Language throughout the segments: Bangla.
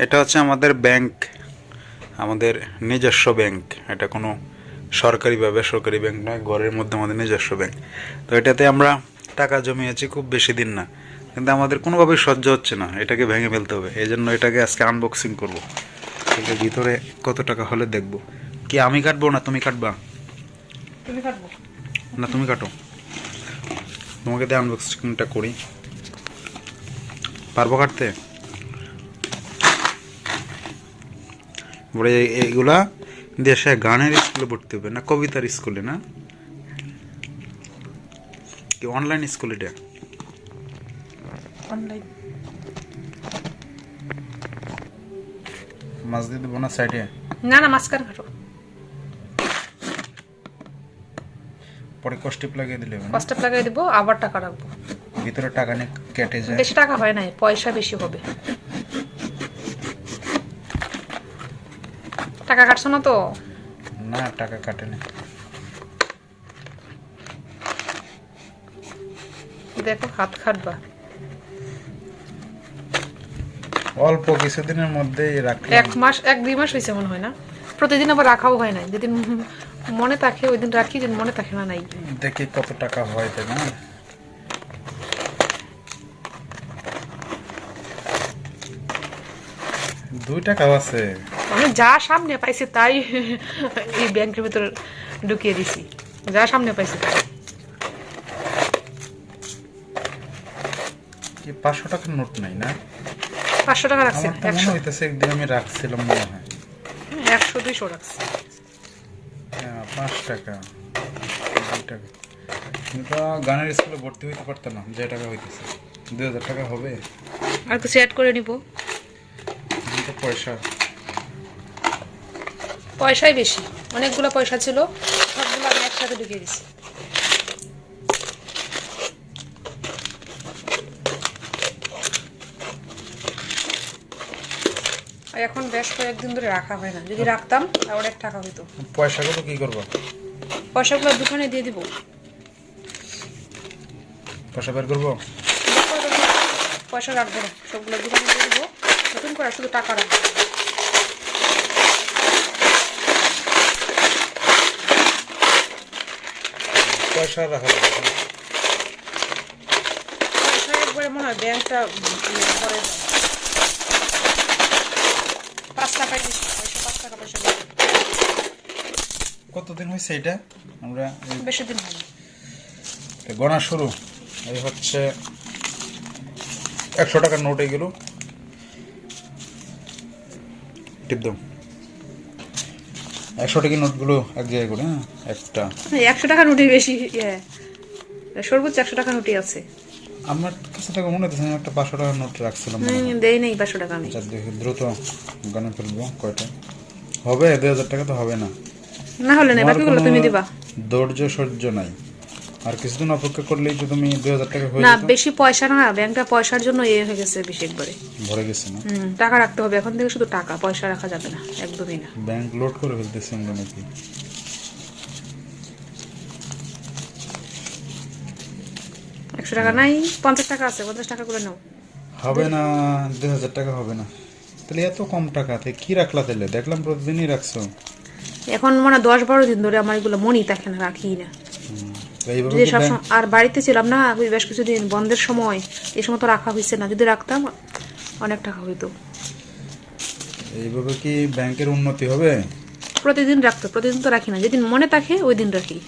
এটা হচ্ছে আমাদের ব্যাংক, আমাদের নিজস্ব ব্যাংক। এটা কোনো সরকারি বা বেসরকারি ব্যাংক নয়, ঘরের মধ্যে আমাদের নিজস্ব ব্যাংক। তো এটাতে আমরা টাকা জমিয়েছি খুব বেশি দিন না, কিন্তু আমাদের কোনোভাবেই সহ্য হচ্ছে না, এটাকে ভেঙে ফেলতে হবে। এই জন্য এটাকে আজকে আনবক্সিং করব। এটার ভিতরে কত টাকা হলে দেখব। কি আমি কাটবো না তুমি কাটবা? তুমি কাটবো? না তুমি কাটো, তোমাকে দিয়ে আনবক্সিংটা করি। পারবো কাটতে? বলে এইগুলা দেশে গানের স্কুলে পড়তে হবে না কবিতার স্কুলে, না কি অনলাইন স্কুল? এটা অনলাইন। মাছ দিয়ে দেবো না সাইডে? না না, মাঝখানে কাটো। পরে কষ্টিপ লাগিয়ে দিলে হবে না? ফার্স্টে লাগাই দিব, আবার টাকা রাখবো। ভিতরে টাকা নিয়ে কেটে যায়। বেশি টাকা হয় নাই, পয়সা বেশি হবে। টাকা কাটছো না তো? না টাকা কাটে না। দেখো হাত খাটবা। অল্প কিছুদিনের মধ্যেই রাখলাম। 1 মাস 1-2 মাস হয়েছে মনে হয় না। প্রতিদিন আবার রাখাও হয় না, যেদিন মনে থাকে ওই দিন রাখি, যেদিন মনে থাকে না নাই। দেখি কত টাকা হয়, তাই না? ৳2 আছে। আমি যা সামনে পাইছি তাই এই ব্যাংকের ভিতরে ঢুকিয়ে দিছি, যা সামনে পাইছি তাই। কি 500 টাকার নোট নাই না? 500 টাকা রাখছি, আমার তো মনে 100 হইতেছে একদিন আমি রাখছিলাম মনে হয়। 100-200 রাখছি। হ্যাঁ 5 টাকা 2 টাকা। তুমি তো গানের স্কুলে ভর্তি হইতে পারতাম না, যে টাকা হইতেছে। 2000 টাকা হবে। আর কিছু অ্যাড করে নিব। কিন্তু পয়সা পয়সাই বেশি, অনেকগুলো পয়সা ছিল, সবগুলো আমি একসাথে ঢুকিয়ে দিছি। আর এখন বেশ কয়েকদিন ধরে রাখা হয় না, যদি রাখতাম তাহলে অনেক টাকা হইতো। পয়সাগুলো কি করবো? পয়সাগুলো দোকানে দিয়ে দিব। পয়সা বের করবো? পয়সা রাখবো না, সবগুলো দোকানে দিয়ে দিব, নতুন করে শুধু টাকা রাখবো। পয়সা রাখা যাবে না। পয়সা একবারে মনে হয় ব্যাংকটা পরে 5 টাকায় দিচ্ছি, পয়সা 5 টাকা পয়সা দিচ্ছি। কতদিন হয়েছে এটা? আমরা বেশি দিন হয়নি। গণা শুরু। এই হচ্ছে 100 টাকার নোট। এইগুলো টিপ দাও। 100 টাকার নোটগুলো এক জায়গায় করে। হ্যাঁ একটা 100 টাকা নোটই বেশি, সর্বোচ্চ 100 টাকা নোটই আছে। আমার কাছে থেকে মনে হচ্ছে আমি একটা 500 টাকার নোট রাখছিলাম। দেই নেই 500 টাকা আমি। আচ্ছা দেখি দ্রুত গানে ফেলবো। কয়টা হবে? 2000 টাকা তো হবে না। না হলে নেই, আমার বাকিগুলো কোনো তুমি দিবা। ধৈর্য সহ্য নাই। আর কিছুদিন অপেক্ষা করলেই তো তুমি 2000 টাকা হয়ে না যেত। বেশি পয়সা না, ব্যাংকটা পয়সার জন্য হয়ে গেছে বেশি একবারে। ভরে গেছে না? টাকা রাখতে হবে এখন থেকে, শুধু টাকা, পয়সা রাখা যাবে না, একদমই না। ব্যাংক লোড করে ফেলতেছি আমরা নাকি? 100 টাকা নাই, 50 টাকা আছে, 50 টাকা করে নাও। হবে না, 2000 টাকা হবে না। তাহলে এত কম টাকা থেকে কি রাখলা? তাহলে দেখলাম প্রতিদিনই রাখছো। এখন মানে 10-12 দিন ধরে আমার এগুলো মনেই থাকে না, রাখি না। এইভাবে যদি কি সবসময় আর বাড়িতে ছিলাম না ওই বেশ কিছুদিন বন্ধের সময়, এই সময় তো রাখা হয়েছে না, যদি রাখতাম অনেক টাকা হইতো। এইভাবে কি ব্যাংকের উন্নতি হবে? প্রতিদিন রাখতো, প্রতিদিন তো রাখি না, যেদিন মনে থাকে ওই দিন রাখি।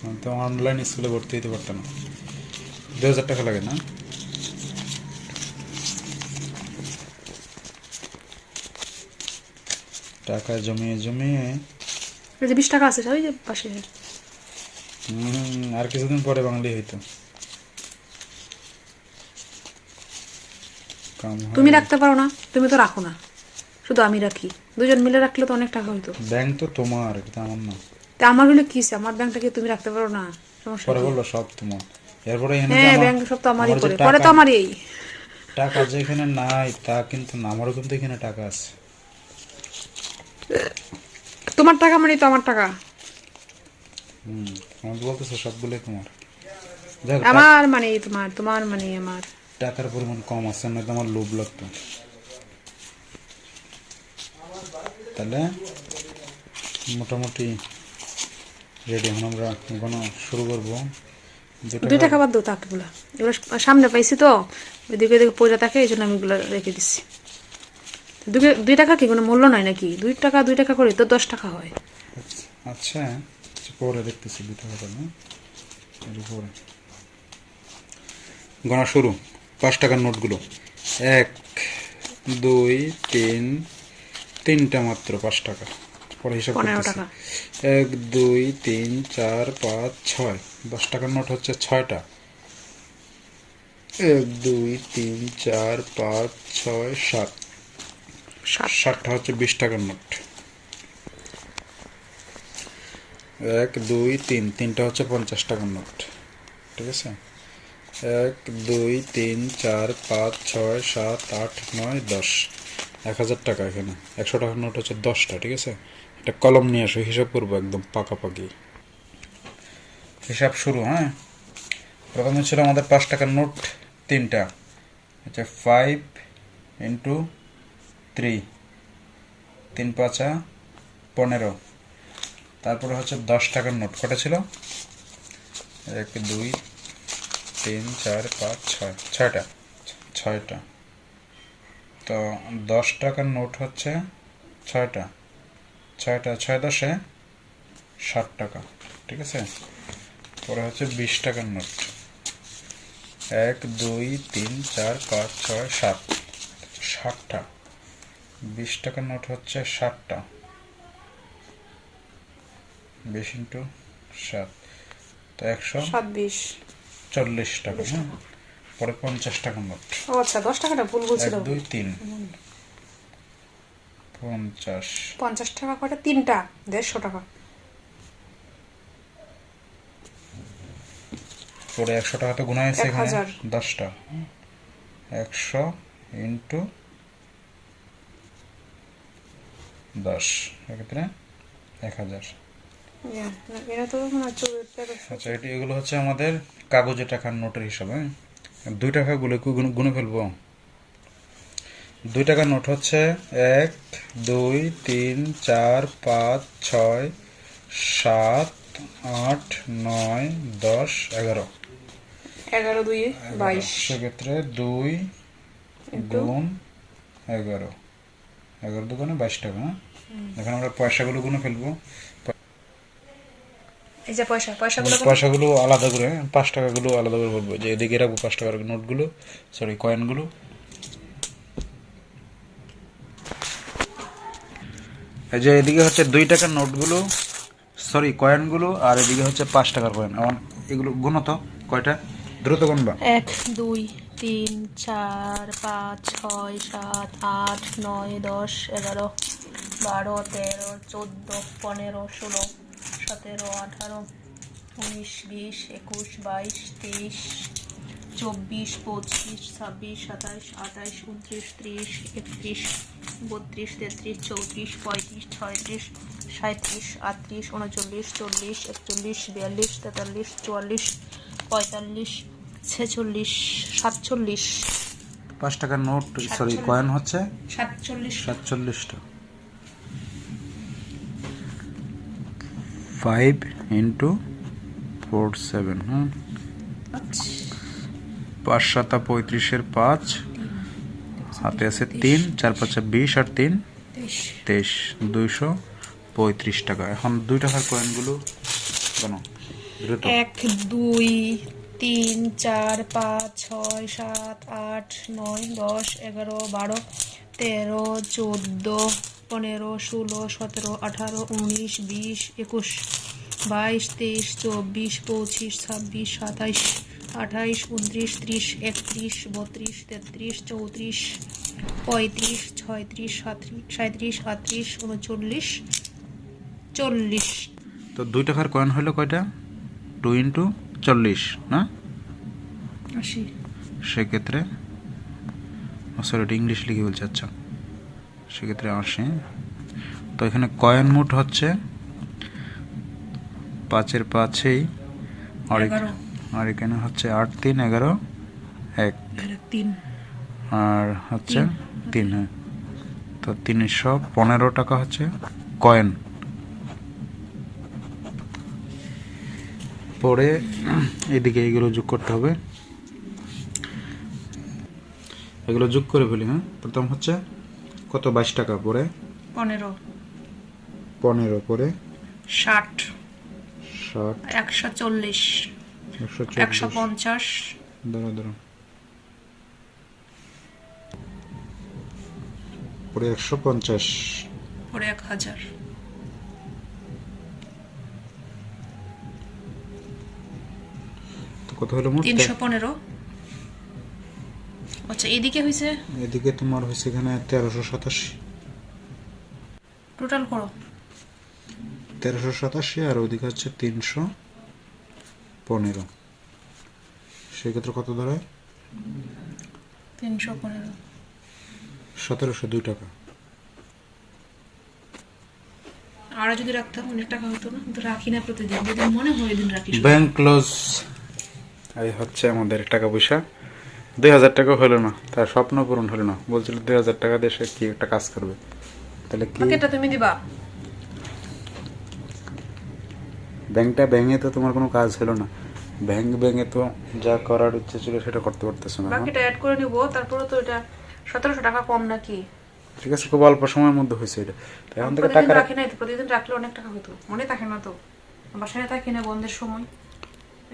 আমি তো অনলাইন স্কুলে ভর্তি হতে পারতাম না। 2000 টাকা লাগে না? টাকা জমিয়ে জমিয়ে এই যে 20 টাকা আছে ওই যে পাশে। আর কিছুদিন পরে বাঙালি হইতো। কাম হয়। তুমি রাখতে পারো না, তুমি তো রাখো না, শুধু আমি রাখি। দুজন মিলে রাখলে তো অনেক টাকা হইতো। ব্যাংক তো তোমার, এটা আমার না। তা আমার হলে কি হইছে, আমার ব্যাংকটাকে তুমি রাখতে পারো না, সমস্যা পরে কি? বললো সব তোমার। এরপরে এনে যে হ্যাঁ আমার ব্যাংক সব তো আমারই আমার যে করে, পরে তো টাকা- আমারই এই। টাকা যেখানে নাই তা কিন্তু না, আমারও কিন্তু এখানে টাকা আছে। তোমার টাকা মানে তো আমার টাকা। আমি বলতেছো সবগুলোই তোমার। যাক, আমার মানে তোমার, তোমার মানে আমার। টাকার পরিমাণ কম আছে না, তো আমার লোভ লাগতো। তাহলে মোটামুটি রেডি। এখন আমরা এখনো শুরু করবো। 2 টাকা বাদ দাও তাকগুলো, এগুলো সামনে পাইছি তো, এদিকে এদিকে পয়সা থাকে, এই জন্য আমি এগুলো রেখে দিচ্ছি। 2 টাকা কি কোনো মূল্য নয় নাকি? 2 টাকা করে তো 10 টাকা হয়। আচ্ছা, পরে দেখতেছি 2 টাকা না পরে। গণা শুরু। 5 টাকার নোটগুলো 1 2 3, 3টা মাত্র 5 টাকা। পরে হিসাব 15 করতেছি। টাকা। 1 2 3 4 5 6, 10 টাকার নোট হচ্ছে 6টা। 1 2 3 4 5 6 7, 7টা হচ্ছে 20 টাকার নোট। 1 2 3, 3টা হচ্ছে 50 টাকার নোট। ঠিক আছে, 1 2 3 4 5 6 7 8 9 10, 1000 টাকা। এখানে 100 টাকার নোট হচ্ছে 10টা। ঠিক আছে, একটা কলম নিয়ে আসো, হিসাব করবো একদম পাকাপাকি। হিসাব শুরু। হ্যাঁ, প্রথমে ছিল আমাদের 5 টাকার নোট 3টা, হচ্ছে 5 ইন্টু 3, 3 5 15। তারপরে হচ্ছে 10 টাকার নোট কটা ছিল? 1 2 3 4 5 6, 6টা, 6টা। তো 10 টাকার নোট হচ্ছে 6টা, 6টা 6 10 60 টাকা। ঠিক আছে, পরে হচ্ছে 20 টাকার নোট 1 2 3 4 5 6 7, 60টা। 20 টাকার নোট হচ্ছে 60টা, 20 ইন্টু 7, তো 140 টাকা। হ্যাঁ, পরে 50 টাকার নোট। ও আচ্ছা, 10 টাকাটা ভুল বলছিলাম। 1 2 3 50, 50 টাকা কয়টা? 3টা, 150 টাকা। পরে 100 টাকা তো গুণা হয়েছে এখানে 1000। 10টা। 100 ইন্টু 10, এক্ষেত্রে 1000। এরা তো মনে হচ্ছে আচ্ছা, এগুলো হচ্ছে আমাদের কাগজে টাকার নোটের হিসাব। হ্যাঁ, 2 টাকাগুলো গুনে ফেলবো। 2 টাকার নোট হচ্ছে 1 2 3 4 5 6 7 8 9 10 11। 11 2 22। সেক্ষেত্রে 2 গুণ 11, 11 দোকানে 22 টাকা। হ্যাঁ, এখন আমরা পয়সাগুলো গুনে ফেলবো। এই যে পয়সাগুলো পয়সাগুলো আলাদা করে, 5 টাকাগুলো আলাদা করে বলবো, যে এদিকে রাখবো 5 টাকার নোটগুলো, সরি কয়েনগুলো। এই যে এদিকে হচ্ছে 2 টাকার নোটগুলো, সরি কয়েনগুলো, আর এদিকে হচ্ছে 5 টাকার কয়েন। এখন এগুলো গুনো তো, কয়টা দ্রুত গুনবা। 1 2 3 4 5 6 7 8 9 10 11 12 13 14 15 16 17 18 19 20 21 22 23 24 25 26 27 28 29 30 31 32 33 34 35 36 37 38 39 40 41 42 43 44 45 46 47 5 টাকার নোট, সরি কয়েন হচ্ছে 47 47টা। 5 ইন্টু 4 7। হ্যাঁ, 5 7 35-এর 5, হাতে আছে 3 4 5 20 আর 3 23, 235 টাকা। এখন 2 টাকার কয়েনগুলো কেন দ্রুত। 1 2 3 4 5 6 7 8 9 10 11 12 13 14 15 16 17 18 19 20 21 22 23 24 25 26 27 28 29 30 31 32 33 34 35 36 37 38 39 40। তো 2 টাকার কয়েন হলো কয়টা? 2 ইন্টু 40 না, 80। সেক্ষেত্রে সরি এটা ইংলিশ লিখে বলছে। আচ্ছা, সেক্ষেত্রে 80। তো এখানে কয়েন মোট হচ্ছে 5-এর 5-এই, আর এখানে হচ্ছে 8 3 11 এক, এখানে 3 আর হচ্ছে 3, হ্যাঁ। তো 315 টাকা হচ্ছে কয়েন। পরে এদিকে এগুলো যোগ করতে হবে, এগুলো যোগ করে ফেলি। হ্যাঁ, প্রথম হচ্ছে কত, 22 টাকা, পরে 15 15, পরে 60 60, 140 140, 150 দাঁড়া দাঁড়া, পরে 150, পরে 1000 তো কত হলো মোট? 315। আচ্ছা এদিকে হয়েছে এদিকে তোমার হয়েছে এখানে 1387, টোটাল করো। 1387, আর ওদিকে হচ্ছে 315, সেক্ষেত্রে কত দাঁড়ায়? 315 1702 টাকা। আর যদি রাখতাম অনেক টাকা হতো না, কিন্তু রাখি না প্রতিদিন, যেদিন মনে হয় ওই দিন রাখি। Bank close. এই হচ্ছে আমাদের টাকা পয়সা। 2000 টাকা হলো না, তার স্বপ্ন পূরণ হলো না। বলছিল 2000 টাকা দিয়ে সে কি একটা কাজ করবে, তাহলে কি? বাকিটা তুমি দিবা। ব্যাংকে তো তোমার কোনো কাজ হলো না। ব্যাংকে তো যা করার ইচ্ছে ছিল সেটা করতে পারতেছো না। বাকিটা অ্যাড করে নিব, তারপরে তো এটা 1700 টাকা কম নাকি? ঠিক আছে, খুব অল্প সময়ের মধ্যে হয়েছে এটা। তো এখন থেকে প্রতিদিন টাকা রাখি নাই তো, প্রতিদিন রাখলে অনেক টাকা হতো। মনে থাকে না তো, বাসায় থাকি না বন্ধের সময়,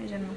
এই জন্য।